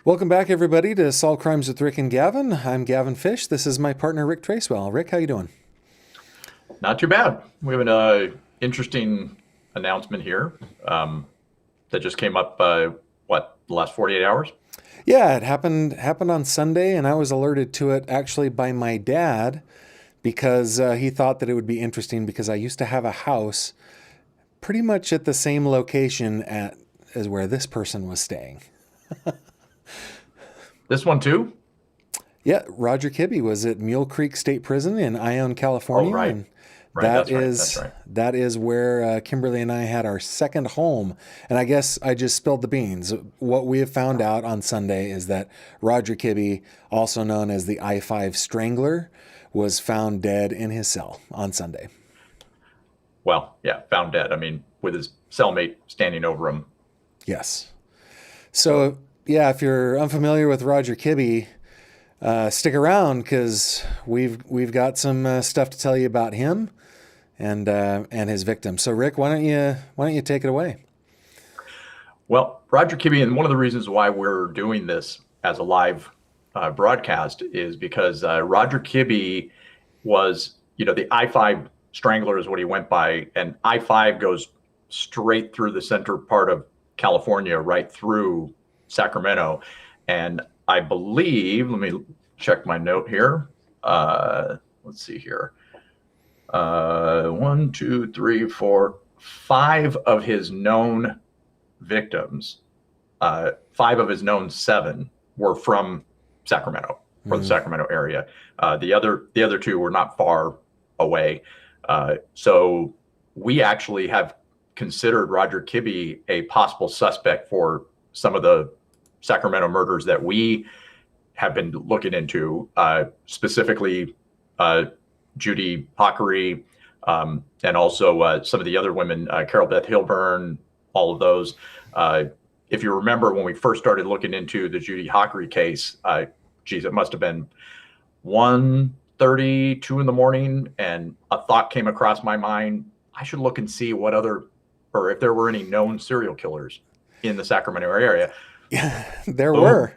Welcome back, everybody, to Solve Crimes with Rick and Gavin. I'm Gavin Fish. This is my partner, Rick Tracewell. Rick, how you doing? Not too bad. We have an interesting announcement here that just came up, the last 48 hours? Yeah, it happened on Sunday, and I was alerted to it actually by my dad because he thought that it would be interesting because I used to have a house pretty much at the same location as where this person was staying. This one too? Yeah, Roger Kibbe was at Mule Creek State Prison in Ione, Oh, California, right. and Right. That's right. That's right. that is where Kimberly and I had our second home. And I guess I just spilled the beans. What we have found out on Sunday is that Roger Kibbe, also known as the I-5 Strangler, was found dead in his cell on Sunday. Well, yeah, found dead. I mean, with his cellmate standing over him. Yes. So, yeah, if you're unfamiliar with Roger Kibbe, stick around because we've got some stuff to tell you about him and his victim. So, Rick, why don't you take it away? Well, Roger Kibbe, and one of the reasons why we're doing this as a live broadcast is because Roger Kibbe was, the I-5 Strangler is what he went by, and I-5 goes straight through the center part of California, right through Sacramento. And I believe, let me check my note here. Let's see here. One, two, three, four, five of his known victims, five of his known seven were from Sacramento, from the Sacramento area. The other two were not far away. So we actually have considered Roger Kibbe a possible suspect for some of the Sacramento murders that we have been looking into, specifically Judy Hockery, and also some of the other women, Carol Beth Hilburn, all of those. If you remember when we first started looking into the Judy Hockery case, it must have been 1:30, 2 in the morning, and a thought came across my mind. I should look and see or if there were any known serial killers in the Sacramento area. Yeah, there Boom. were.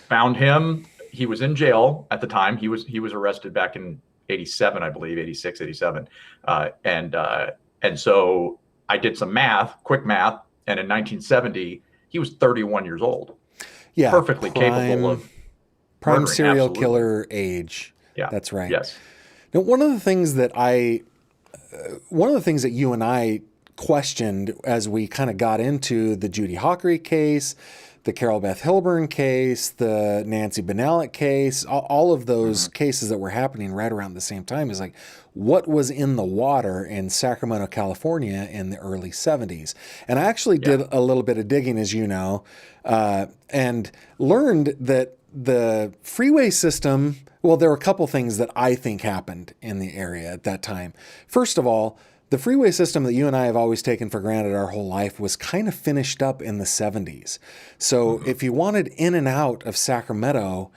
Found him. He was in jail at the time. He was arrested back in 87, I believe, 86, 87. And so I did some quick math. And in 1970, he was 31 years old. Yeah, Perfectly capable of prime murdering, serial absolutely. killer age. Yeah. That's right. Yes. Now, one of the things that you and I questioned as we kind of got into the Judy Hockery case, the Carol Beth Hilburn case, the Nancy Benalek case, all of those cases that were happening right around the same time is like, what was in the water in Sacramento, California in the early 70s? And I actually did a little bit of digging, as you know, and learned that the freeway system, well, there were a couple things that I think happened in the area at that time. First of all, the freeway system that you and I have always taken for granted our whole life was kind of finished up in the 70s. So if you wanted in and out of Sacramento,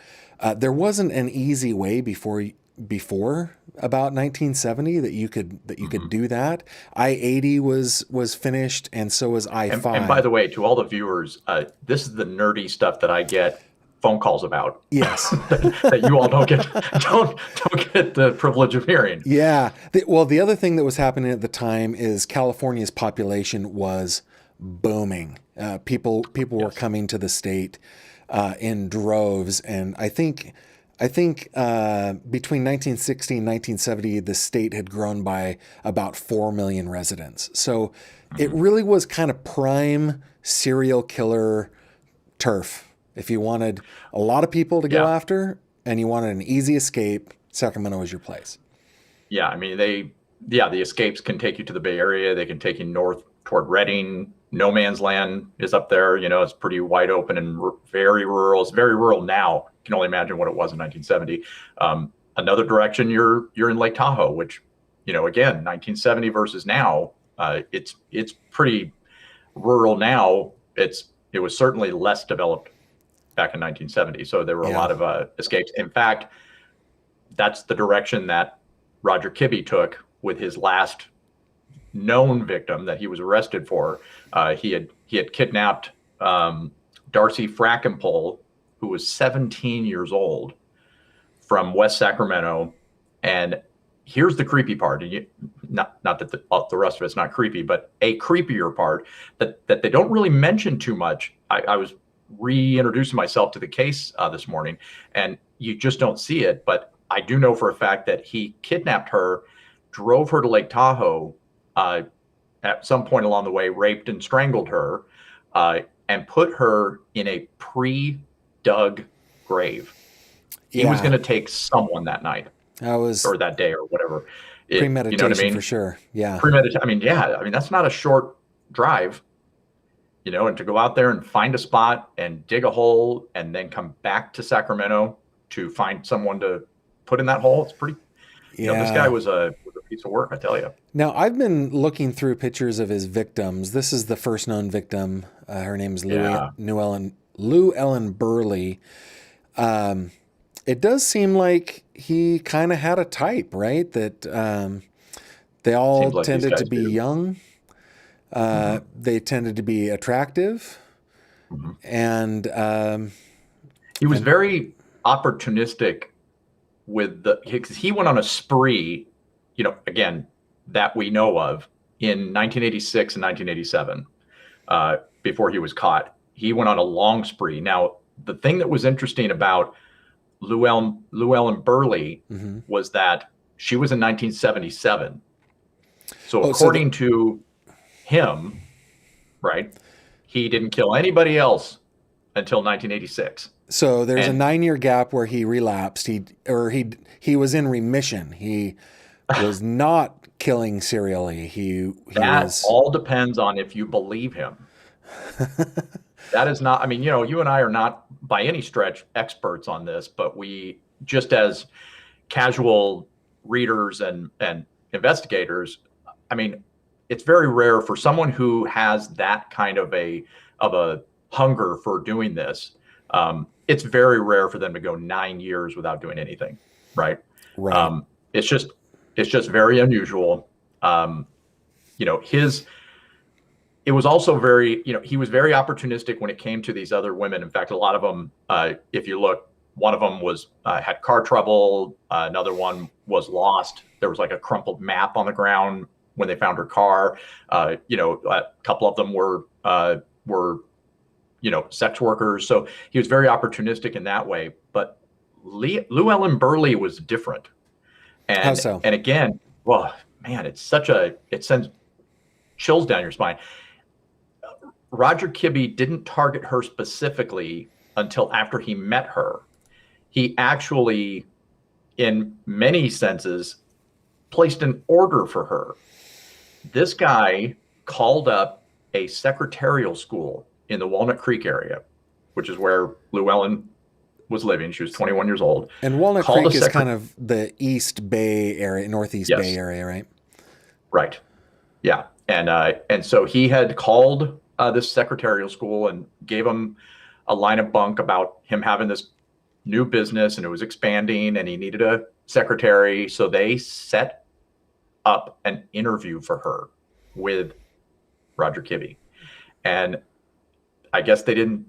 there wasn't an easy way before about 1970 that you could do that. I-80 was finished, and so was I-5. And by the way, to all the viewers, this is the nerdy stuff that I get phone calls about. Yes. that you all don't get the privilege of hearing. Yeah. The other thing that was happening at the time is California's population was booming. People were coming to the state in droves, and I think between 1960 and 1970, the state had grown by about 4 million residents. So it really was kind of prime serial killer turf. If you wanted a lot of people to go after and you wanted an easy escape, Sacramento was your place. Yeah, I mean, the escapes can take you to the Bay Area. They can take you north toward Redding. No man's land is up there. It's pretty wide open and very rural. It's very rural now. You can only imagine what it was in 1970. Another direction, you're in Lake Tahoe, which, again, 1970 versus now, it's pretty rural now. It was certainly less developed back in 1970. So there were a lot of escapes. In fact, that's the direction that Roger Kibbe took with his last known victim that he was arrested for. He had kidnapped Darcy Frackenpole, who was 17 years old from West Sacramento. And here's the creepy part. And not that the rest of it's not creepy, but a creepier part that they don't really mention too much. I was reintroducing myself to the case this morning, and you just don't see it. But I do know for a fact that he kidnapped her, drove her to Lake Tahoe, at some point along the way, raped and strangled her, and put her in a pre-dug grave. He was going to take someone that night. Or that day or whatever. Premeditation, you know what I mean? For sure. Yeah. Premeditation. I mean, that's not a short drive, and to go out there and find a spot and dig a hole and then come back to Sacramento to find someone to put in that hole. It's pretty, this guy was a piece of work, I tell you. Now, I've been looking through pictures of his victims. This is the first known victim. Her name is Llewellyn Burleigh. It does seem like he kind of had a type, right? That they all like tended to be young. They tended to be attractive. And he was very opportunistic because he went on a spree, again, that we know of in 1986 and 1987, before he was caught. He went on a long spree. Now, the thing that was interesting about Llewellyn Burleigh was that she was in 1977. So according to him, right, he didn't kill anybody else until 1986. So there's a 9-year gap where he relapsed. He was in remission. He was not killing serially. That all depends on if you believe him. That is not, you and I are not by any stretch experts on this, but we, just as casual readers and investigators, it's very rare for someone who has that kind of a hunger for doing this. It's very rare for them to go 9 years without doing anything. Right. Right. It's just very unusual. It was also very, he was very opportunistic when it came to these other women. In fact, a lot of them, if you look, one of them had car trouble. Another one was lost. There was like a crumpled map on the ground when they found her car. A couple of them were sex workers. So he was very opportunistic in that way. But Llewellyn Burleigh was different. And, how so? And again, well, man, it sends chills down your spine. Roger Kibbe didn't target her specifically until after he met her. He actually, in many senses, placed an order for her. This guy called up a secretarial school in the Walnut Creek area, which is where Llewellyn was living. She was 21 years old. And Walnut Creek is kind of the East Bay area, Northeast Bay area, right? Right. Yeah. And so he had called this secretarial school and gave him a line of bunk about him having this new business and it was expanding and he needed a secretary. So they set up an interview for her with Roger Kibbe. And I guess they didn't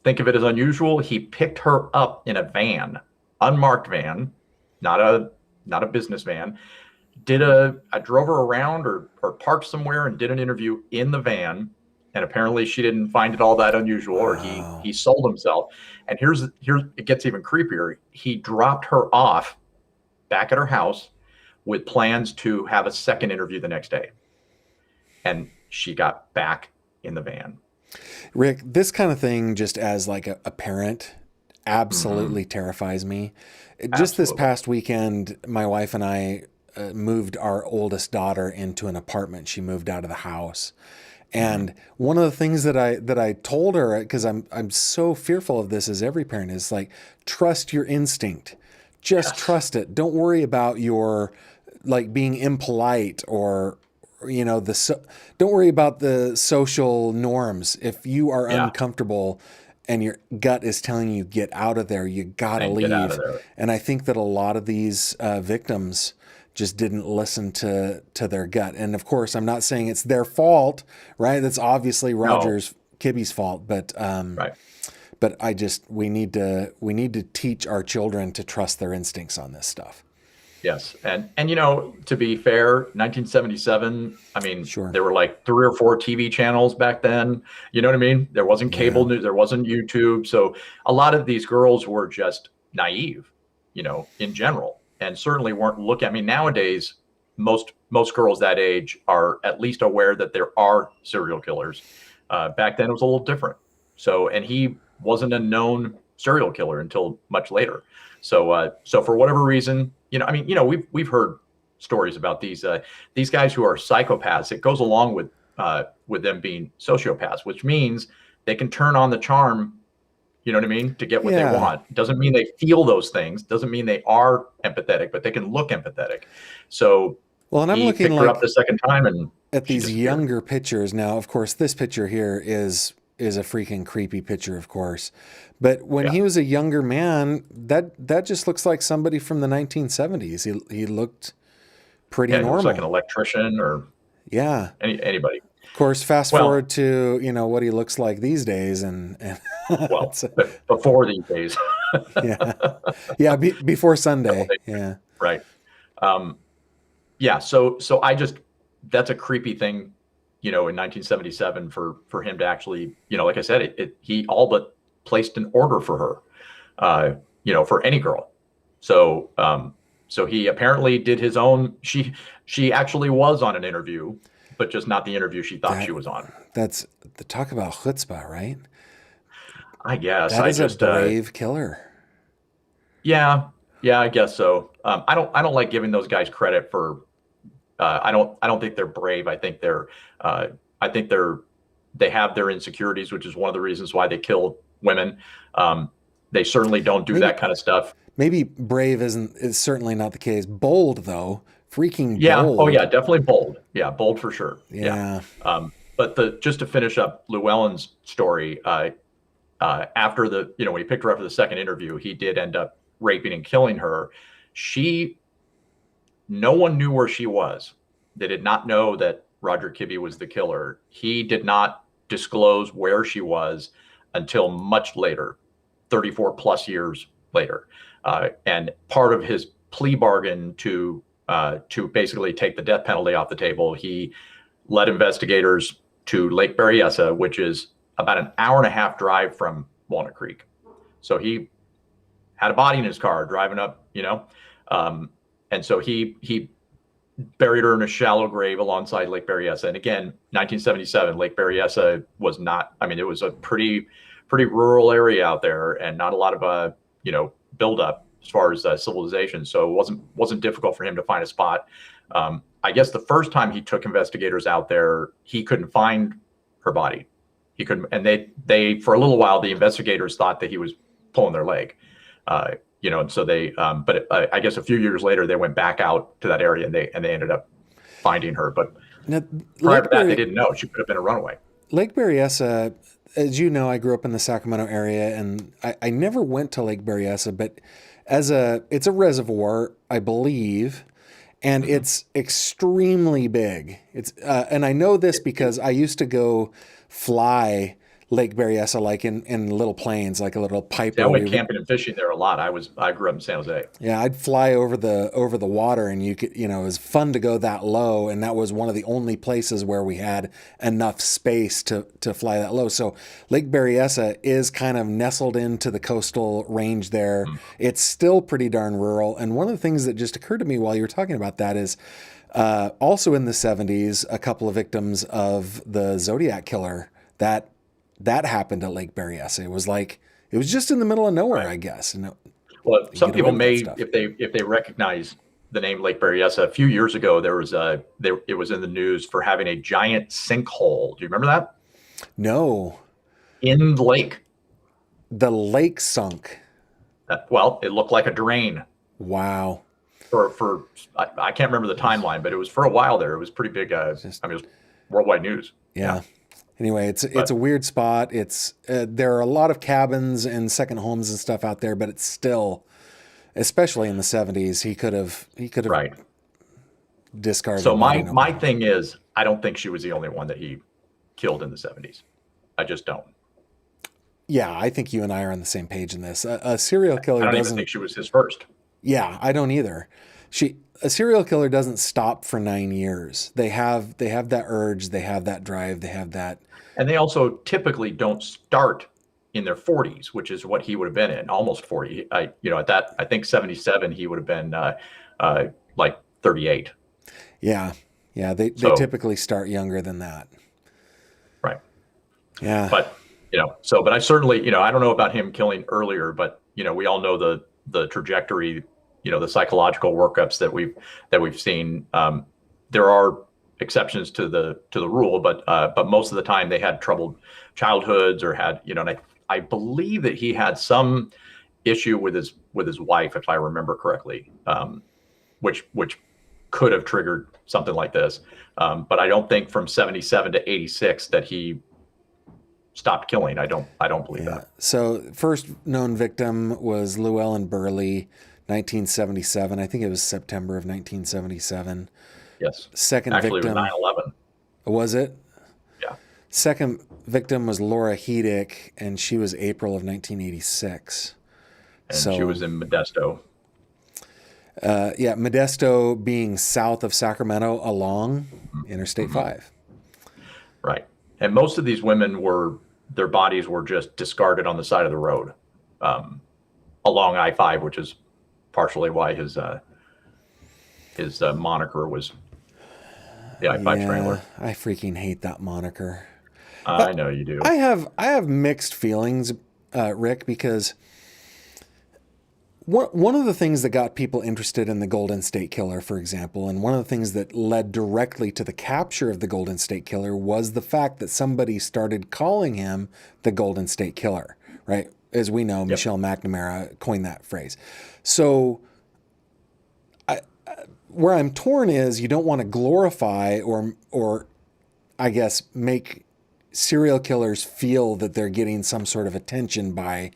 think of it as unusual. He picked her up in a van, unmarked van, not a business van. I drove her around or parked somewhere and did an interview in the van. And apparently she didn't find it all that unusual, or he sold himself. And here's it gets even creepier. He dropped her off back at her house with plans to have a second interview the next day. And she got back in the van. Rick, this kind of thing, just as like a parent, absolutely terrifies me. Just this past weekend, my wife and I moved our oldest daughter into an apartment. She moved out of the house. And one of the things that I told her, because I'm so fearful of this as every parent, is like, trust your instinct. Just trust it. Don't worry about your being impolite or don't worry about the social norms. If you are uncomfortable and your gut is telling you get out of there, you gotta leave. And I think that a lot of these victims just didn't listen to their gut. And of course, I'm not saying it's their fault, right? That's obviously Kibbe's fault, but but we need to teach our children to trust their instincts on this stuff. Yes. And to be fair, 1977, I mean, Sure. there were like 3 or 4 TV channels back then. You know what I mean? There wasn't cable news, there wasn't YouTube. So a lot of these girls were just naive, in general, and certainly weren't looking. I mean, nowadays, most girls that age are at least aware that there are serial killers. Back then it was a little different. So, and he wasn't a known serial killer until much later. So for whatever reason, we've heard stories about these guys who are psychopaths. It goes along with them being sociopaths, which means they can turn on the charm, you know what I mean, to get what they want. Doesn't mean they feel those things. Doesn't mean they are empathetic, but they can look empathetic. So, well, and I'm looking picked her up the second time and at these younger pictures. Now, of course, this picture here is a freaking creepy picture, of course. But when he was a younger man, that just looks like somebody from the 1970s. He looked pretty normal. He looks like an electrician or anybody. Of course, fast forward to what he looks like these days, and well, before these days. Before Sunday. Yeah. Right. So that's a creepy thing, in 1977 for him to actually, like I said, he all but placed an order for her, for any girl. So he apparently did his own. She actually was on an interview, but just not the interview she thought she was on. That's the talk about chutzpah, right? I guess that is a brave killer. Yeah, I guess so. I don't like giving those guys credit for. I don't think they're brave. I think they have their insecurities, which is one of the reasons why they kill women. They certainly don't do that kind of stuff. Maybe brave is certainly not the case. Bold though, freaking bold. Oh yeah, definitely bold. Yeah, bold for sure. Yeah. But just to finish up Llewellyn's story, after when he picked her up for the second interview, he did end up raping and killing her. No one knew where she was. They did not know that Roger Kibbe was the killer. He did not disclose where she was until much later, 34 plus years later. And part of his plea bargain to basically take the death penalty off the table, he led investigators to Lake Berryessa, which is about an hour and a half drive from Walnut Creek. So he had a body in his car driving up, and so he buried her in a shallow grave alongside Lake Berryessa. And again, 1977, Lake Berryessa was not, it was a pretty rural area out there and not a lot of, buildup as far as civilization. So it wasn't difficult for him to find a spot. I guess the first time he took investigators out there, he couldn't find her body. He couldn't, and they for a little while, the investigators thought that he was pulling their leg. And so they, but I guess a few years later, they went back out to that area and they ended up finding her. But prior to that, they didn't know. She could have been a runaway. Lake Berryessa, as you know, I grew up in the Sacramento area, and I never went to Lake Berryessa, but it's a reservoir, I believe, and it's extremely big. And I know this because I used to go fly Lake Berryessa, like in little planes, like a little pipe. Yeah, I went camping and fishing there a lot. I grew up in San Jose. Yeah, I'd fly over the water, and it was fun to go that low. And that was one of the only places where we had enough space to fly that low. So Lake Berryessa is kind of nestled into the coastal range there. It's still pretty darn rural. And one of the things that just occurred to me while you were talking about that is also in the 70s, a couple of victims of the Zodiac killer that happened at Lake Berryessa. It was just in the middle of nowhere, right. I guess. Well, some people may, if they recognize the name Lake Berryessa, a few years ago, it was in the news for having a giant sinkhole. Do you remember that? No. In the lake. The lake sunk. Well, it looked like a drain. Wow. I can't remember the timeline, but it was for a while there. It was pretty big. It was worldwide news. Yeah. Anyway, it's a weird spot. There are a lot of cabins and second homes and stuff out there, but it's still, especially in the 70s, he could have right. discarded. So my thing is, I don't think she was the only one that he killed in the 70s. I just don't. Yeah, I think you and I are on the same page in this. A serial killer I don't even doesn't. think she was his first. Yeah, I don't either. A serial killer doesn't stop for 9 years. They have that urge, they have that drive, they have that. And they also typically don't start in their 40s, which is what he would have been in, almost 40. At that, I think 77, he would have been like 38. Yeah, yeah. They So, typically start younger than that. right. Yeah, But, but I certainly, I don't know about him killing earlier, but, we all know the trajectory, the psychological workups that we've seen. There are exceptions to the rule, but most of the time they had troubled childhoods or had, and I believe that he had some issue with his wife, if I remember correctly, which could have triggered something like this. But I don't think from 77 to 86 that he stopped killing. I don't believe that. So first known victim was Llewellyn Burleigh, 1977. I think it was September of 1977. Yes. Second Actually, victim. it was 9/11. Was it? Yeah. Second victim was Laura Hedick, and she was April of 1986. And she was in Modesto. Modesto being south of Sacramento along Interstate 5. Right. And most of these women their bodies were just discarded on the side of the road along I-5, which is partially why his moniker was the I-5 Strangler. I freaking hate that moniker. I know you do. I have mixed feelings, Rick, because one of the things that got people interested in the Golden State Killer, for example, and one of the things that led directly to the capture of the Golden State Killer was the fact that somebody started calling him the Golden State Killer, right? As we know, Yep. Michelle McNamara coined that phrase. So where I'm torn is you don't want to glorify or I guess make serial killers feel that they're getting some sort of attention by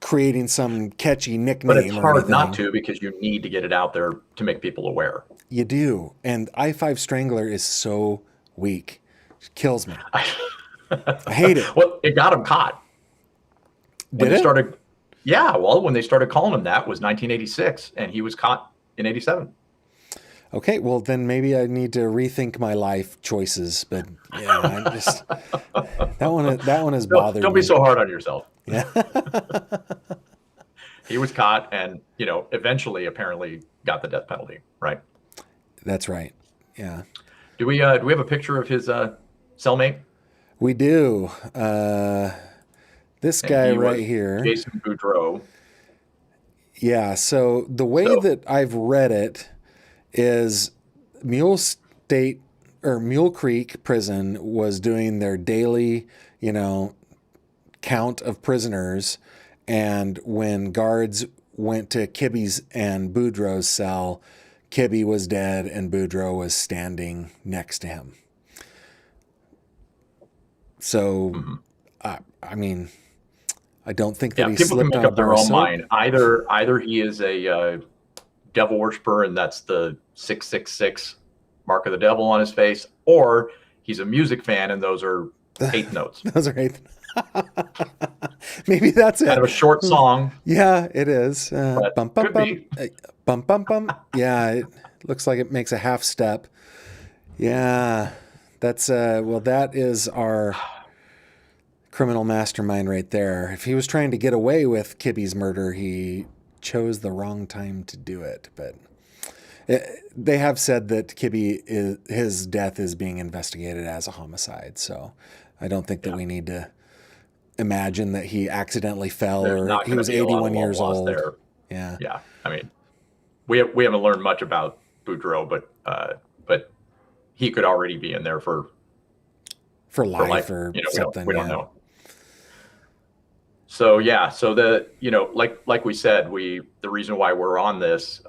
creating some catchy nickname. But it's hard anything. not to, because you need to get it out there to make people aware. You do. And I-5 Strangler is so weak. It kills me. I hate it. Well, it got him caught. When Did they it? started, yeah, well, when they started calling him that was 1986, and he was caught in 87. Okay, well then maybe I need to rethink my life choices. But yeah, I just that one has bothered me. Don't be so hard on yourself. Yeah. He was caught and, eventually apparently got the death penalty, right? That's right. Yeah. Do we have a picture of his cellmate? We do. This guy He right was here. Jason Budrow. Yeah, so the way that I've read it is Mule Creek Prison was doing their daily, count of prisoners, and when guards went to Kibbe's and Budrow's cell, Kibbe was dead and Budrow was standing next to him. So, I mean, I don't think that he people can slipped make on up their bar own soap. mind. Either he is a devil worshiper, and that's the 666 mark of the devil on his face, or he's a music fan, and those are eighth notes. Those are eighth. Maybe that's it. Kind of a short song. Yeah, it is. But Bum, bum, could bum. be. Bum, bum, bum. Yeah, it looks like it makes a half step. Yeah, that's, that is our criminal mastermind right there. If he was trying to get away with Kibbe's murder, he chose the wrong time to do it. But they have said that his death is being investigated as a homicide. So I don't think that we need to imagine that he accidentally fell There's or not he gonna was be a lot of 81 years loss old. there. Yeah. Yeah, I mean, we haven't learned much about Budrow, but he could already be in there for life or something. We don't know. So the like we said, the reason why we're on this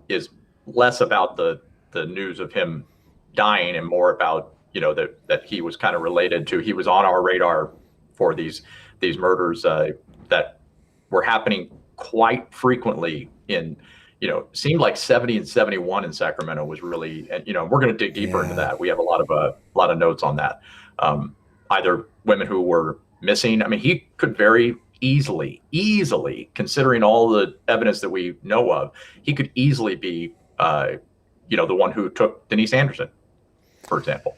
is less about the news of him dying and more about that he was kind of related to. He was on our radar for these murders that were happening quite frequently in seemed like 70 and 71 in Sacramento was really, and we're going to dig deeper into that. We have a lot of notes on that. Either women who were missing. I mean, he could very easily, considering all the evidence that we know of, he could easily be, the one who took Denise Anderson, for example.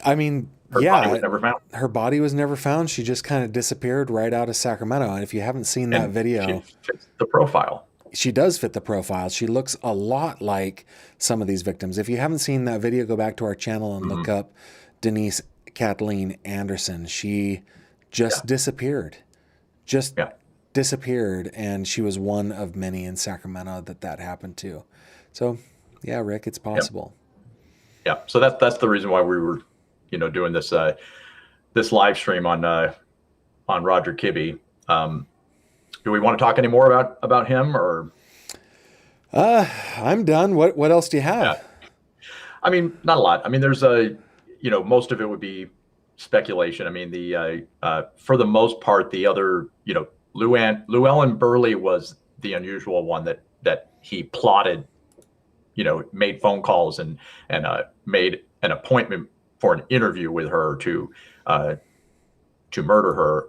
I mean, Her body was never found. Her body was never found. She just kind of disappeared right out of Sacramento. And if you haven't seen that video, she fits the profile. She does fit the profile. She looks a lot like some of these victims. If you haven't seen that video, go back to our channel and look up Denise Kathleen Anderson. She just disappeared. Disappeared, and she was one of many in Sacramento that happened to. So, yeah, Rick, it's possible. Yeah. So that's the reason why we were, doing this this live stream on Roger Kibbe. Do we want to talk any more about him, or? I'm done. What else do you have? Yeah. I mean, not a lot. I mean, there's most of it would be speculation. I mean, for the most part, the other, Llewellyn Burleigh was the unusual one that he plotted, made phone calls and made an appointment for an interview with her to murder her.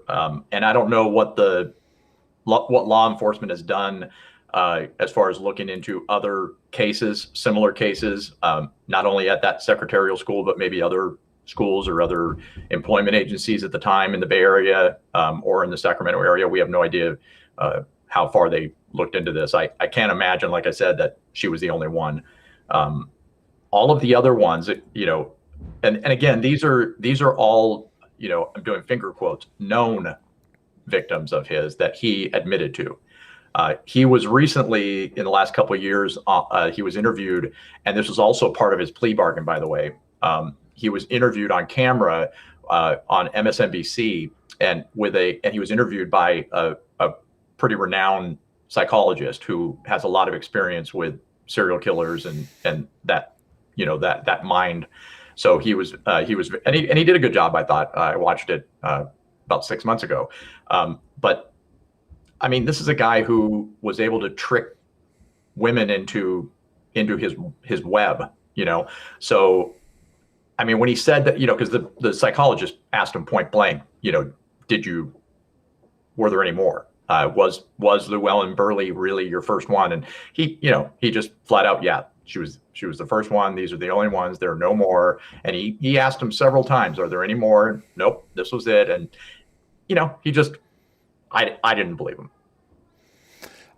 And I don't know what law enforcement has done as far as looking into other cases, similar cases, not only at that secretarial school, but maybe other schools or other employment agencies at the time in the Bay Area or in the Sacramento area. We have no idea how far they looked into this. I can't imagine, like I said, that she was the only one. All of the other ones, and again, these are all, I'm doing finger quotes, known victims of his that he admitted to. He was recently, in the last couple of years, he was interviewed, and this was also part of his plea bargain, by the way. He was interviewed on camera on MSNBC, and he was interviewed by a pretty renowned psychologist who has a lot of experience with serial killers and that that mind. So he did a good job, I thought. I watched it about 6 months ago, but I mean, this is a guy who was able to trick women into his web, So, I mean, when he said that, because the psychologist asked him point blank, were there any more? Was Llewellyn Burleigh really your first one? And he just flat out, yeah, she was the first one. These are the only ones. There are no more. And he asked him several times, are there any more? Nope, this was it. And he just, I didn't believe him.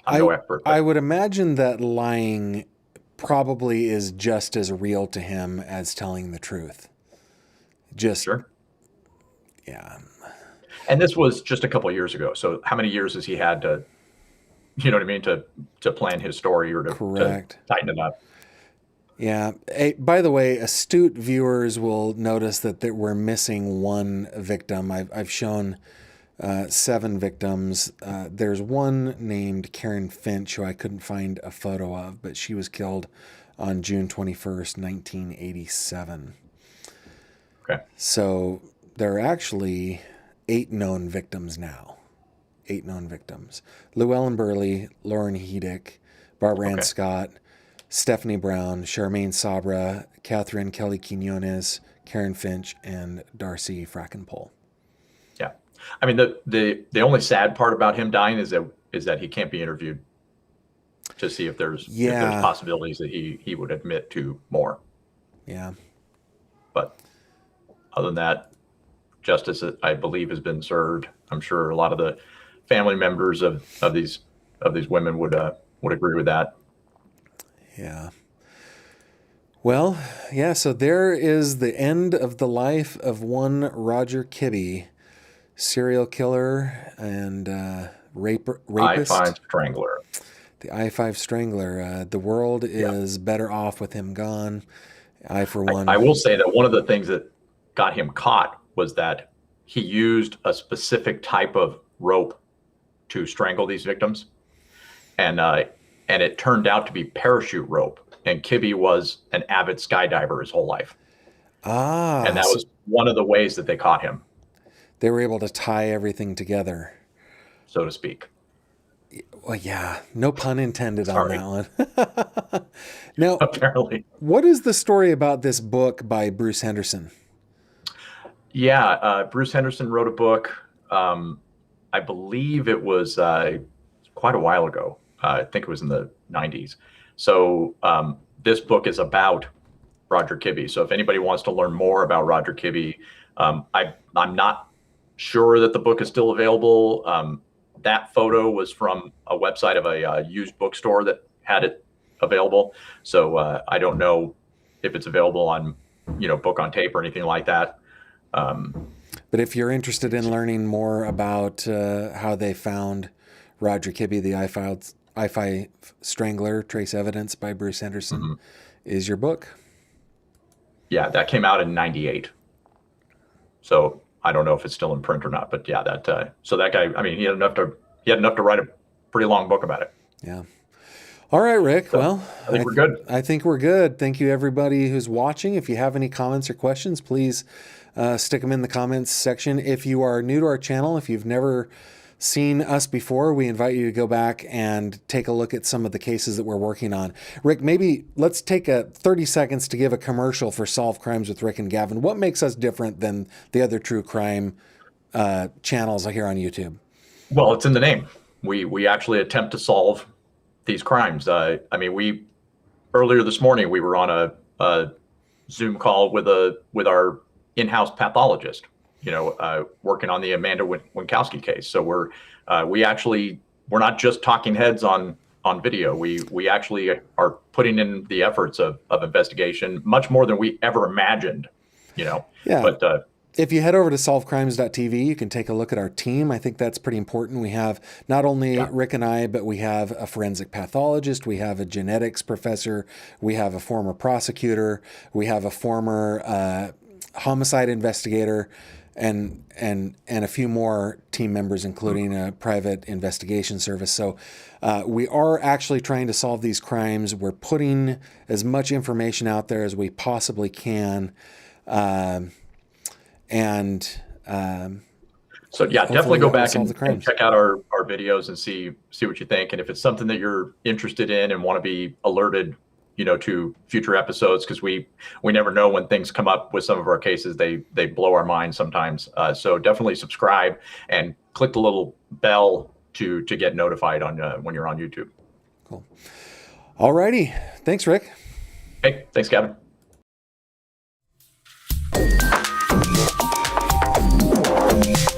I'm no expert. I would imagine that lying probably is just as real to him as telling the truth. Sure. Yeah. And this was just a couple of years ago. So how many years has he had to, to plan his story or to tighten it up? Yeah. Hey, by the way, astute viewers will notice that we're missing one victim. I've shown 7 victims. There's one named Karen Finch who I couldn't find a photo of, but she was killed on June 21st, 1987. Okay. So there are actually 8 known victims now. 8 known victims. Llewellyn Burleigh, Lauren Hedick, Barbara Ann Scott, Stephanie Brown, Charmaine Sabra, Catherine Kelly Quinones, Karen Finch, and Darcy Frackenpole. Yeah. I mean, the only sad part about him dying is that he can't be interviewed to see if there's possibilities that he would admit to more. Yeah. But other than that, justice, I believe, has been served. I'm sure a lot of the family members of these women would agree with that. Yeah. Well, yeah, so there is the end of the life of one Roger Kibbe, serial killer and rapist. I-5 Strangler. The I-5 Strangler. The world is better off with him gone. For one. I will say that one of the things that got him caught was that he used a specific type of rope to strangle these victims. And it turned out to be parachute rope. And Kibbe was an avid skydiver his whole life. And that was one of the ways that they caught him. They were able to tie everything together, so to speak. Well, yeah, no pun intended on that one. Now, apparently, what is the story about this book by Bruce Henderson? Yeah, Bruce Henderson wrote a book I believe it was quite a while ago. I think it was in the 90s. So this book is about Roger Kibbe. So if anybody wants to learn more about Roger Kibbe, I'm not sure that the book is still available. That photo was from a website of a used bookstore that had it available. So I don't know if it's available on, book on tape or anything like that. But if you're interested in learning more about how they found Roger Kibbe, the I-5 Strangler, Trace Evidence by Bruce Henderson, is your book. Yeah, that came out in '98. So I don't know if it's still in print or not, but yeah, so that guy, I mean, he had enough to write a pretty long book about it. Yeah. All right, Rick. So, well, I think we're good. I think we're good. Thank you, everybody who's watching. If you have any comments or questions, please stick them in the comments section. If you are new to our channel, if you've never seen us before, we invite you to go back and take a look at some of the cases that we're working on. Rick, maybe let's take 30 seconds to give a commercial for Solve Crimes with Rick and Gavin. What makes us different than the other true crime channels here on YouTube? Well, it's in the name. We actually attempt to solve these crimes. I mean, earlier this morning we were on a Zoom call with our in-house pathologist, working on the Amanda Winkowski case. So we're not just talking heads on video. We actually are putting in the efforts of investigation much more than we ever imagined. Yeah. But if you head over to solvecrimes.tv, you can take a look at our team. I think that's pretty important. We have not only Rick and I, but we have a forensic pathologist, we have a genetics professor, we have a former prosecutor, we have a former homicide investigator, and a few more team members, including a private investigation service. So we are actually trying to solve these crimes. We're putting as much information out there as we possibly can. So yeah, definitely go back and check out our videos and see what you think. And if it's something that you're interested in and want to be alerted, to future episodes, because we never know when things come up with some of our cases. They blow our minds sometimes. So definitely subscribe and click the little bell to get notified on when you're on YouTube. Cool. All righty. Thanks, Rick. Hey, thanks, Gavin. Yeah.